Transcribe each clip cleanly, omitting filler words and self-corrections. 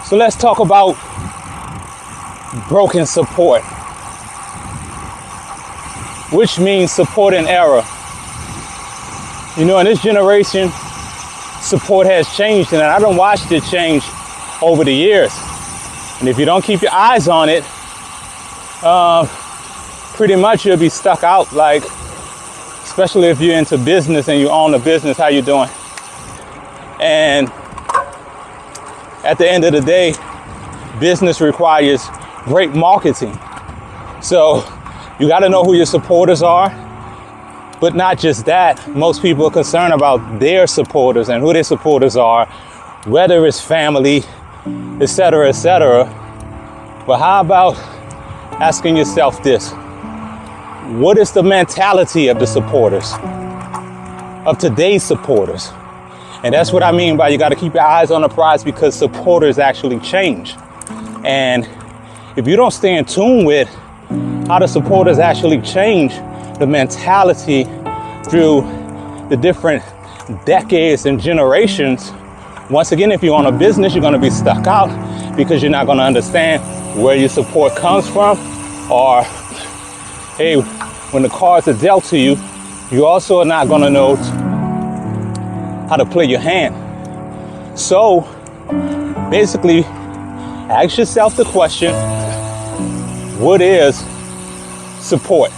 So let's talk about broken support, which means support in error. You know, in this generation, support has changed, and I done watched it change over the years. And if you don't keep your eyes on it, pretty much you'll be stuck out, like, especially if you're into business and you own a business. How you doing? And at the end of the day, business requires great marketing. So you got to know who your supporters are. But not just that, most people are concerned about their supporters and who their supporters are, whether it's family, etc., etc. But how about asking yourself this? What is the mentality of the supporters, of today's supporters? And that's what I mean by you got to keep your eyes on the prize, because supporters actually change. And if you don't stay in tune with how the supporters actually change, the mentality through the different decades and generations, once again, if you own a business, you're going to be stuck out because you're not going to understand where your support comes from. Or, hey, when the cards are dealt to you, you also are not going to know how to play your hand. So basically, ask yourself the question, what is support?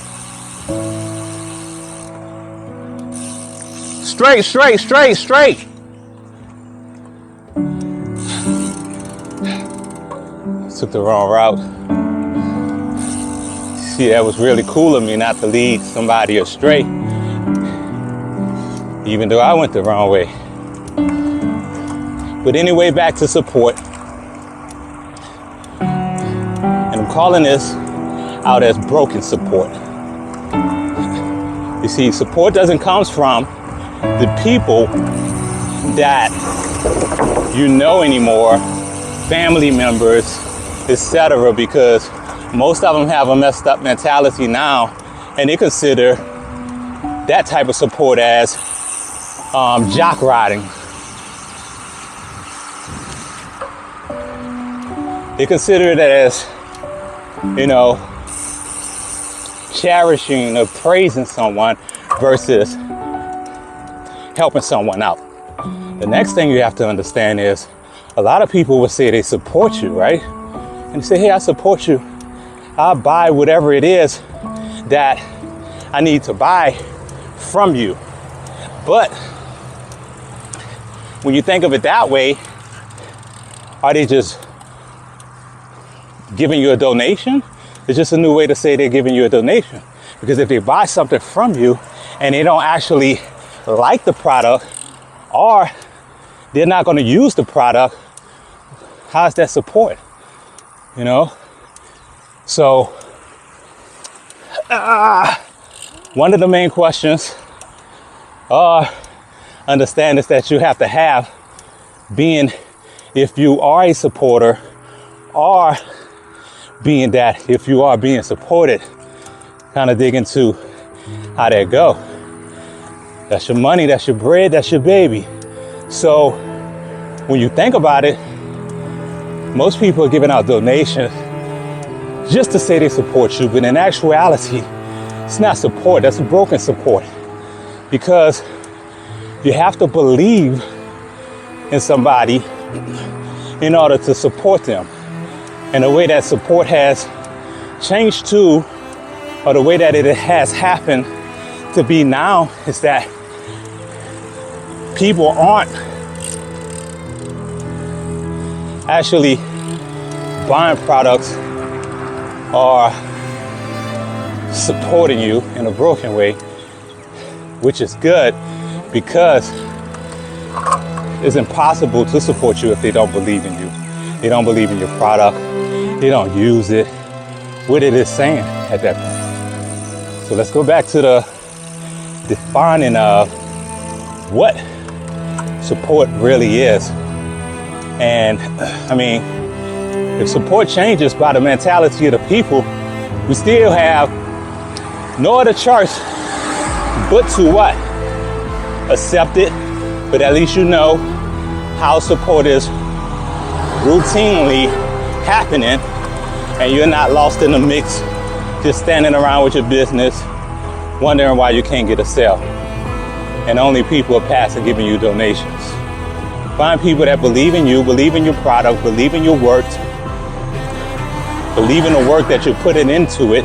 Straight, straight, straight, straight. Took the wrong route. See, that was really cool of me not to lead somebody astray, even though I went the wrong way. But anyway, back to support. And I'm calling this out as broken support. You see, support doesn't come from the people that you know anymore, family members, etc., because most of them have a messed up mentality now, and they consider that type of support as jock riding. They consider it as, you know, cherishing or praising someone versus helping someone out. The next thing you have to understand is a lot of people will say they support you, right? And they say, hey, I support you. I'll buy whatever it is that I need to buy from you. But when you think of it that way, are they just giving you a donation? It's just a new way to say they're giving you a donation. Because if they buy something from you and they don't actually like the product, or they're not going to use the product, how's that support? You know? So, one of the main questions, understand is that you have to have, being if you are a supporter, or being that if you are being supported, kind of dig into how that go. That's your money, that's your bread, that's your baby. So when you think about it, most people are giving out donations just to say they support you, but in actuality, it's not support, that's broken support. Because you have to believe in somebody in order to support them. And the way that support has changed to, or the way that it has happened to be now, is that people aren't actually buying products or supporting you in a broken way, which is good, because it's impossible to support you if they don't believe in you. They don't believe in your product. They don't use it. What it is saying at that point. So let's go back to the defining of what support really is. And I mean, if support changes by the mentality of the people, we still have no other choice but to what? Accept it, but at least you know how support is routinely happening, and you're not lost in the mix, just standing around with your business, wondering why you can't get a sale. And only people are passing giving you donations. Find people that believe in you, believe in your product, believe in your work, believe in the work that you're putting into it,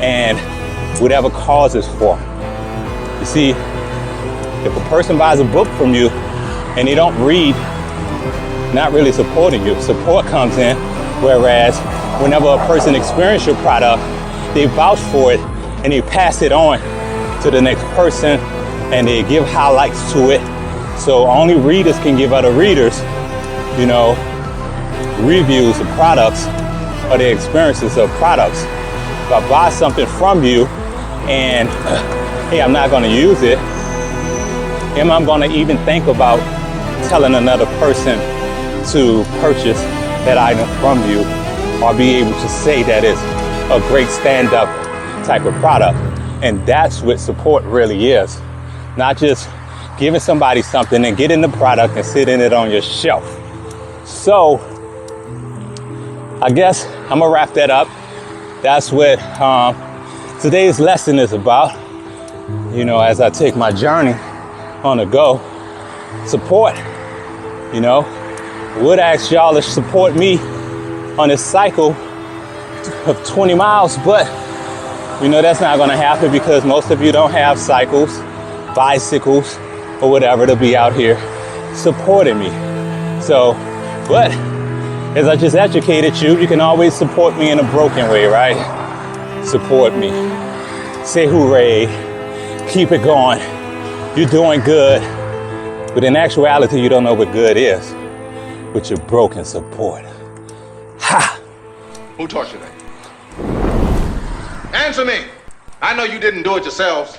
and whatever cause it's for. You see, if a person buys a book from you and they don't read, not really supporting you. Support comes in, whereas whenever a person experiences your product, they vouch for it and they pass it on to the next person and they give highlights to it. So only readers can give other readers, reviews of products or their experiences of products. If I buy something from you and, hey, I'm not gonna use it, am I gonna even think about telling another person to purchase that item from you, or be able to say that it's a great stand-up type of product? And that's what support really is. Not just giving somebody something and getting the product and sitting it on your shelf. So I guess I'm gonna wrap that up. That's what today's lesson is about. As I take my journey on the go, support. Would ask y'all to support me on this cycle of 20 miles, but that's not gonna happen because most of you don't have cycles, bicycles, or whatever to be out here supporting me. So, but as I just educated you, you can always support me in a broken way, right? Support me. Say hooray, keep it going. You're doing good. But in actuality, you don't know what good is with your broken support. Ha! Who taught you that? Answer me. I know you didn't do it yourselves.